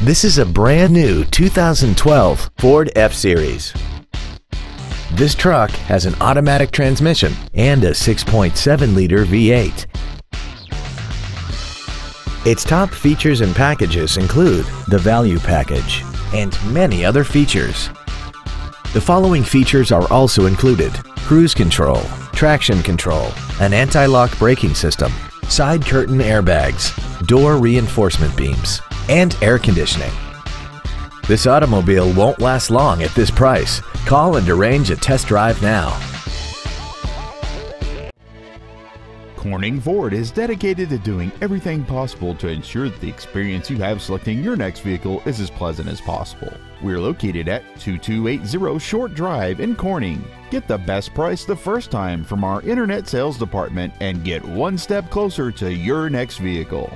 This is a brand new 2012 Ford F-Series. This truck has an automatic transmission and a 6.7-liter V8. Its top features and packages include the Value Package and many other features. The following features are also included: cruise control, traction control, an anti-lock braking system, side curtain airbags, door reinforcement beams, and air conditioning. This automobile won't last long at this price. Call and arrange a test drive now. Corning Ford is dedicated to doing everything possible to ensure that the experience you have selecting your next vehicle is as pleasant as possible. We're located at 2280 Short Drive in Corning. Get the best price the first time from our internet sales department and get one step closer to your next vehicle.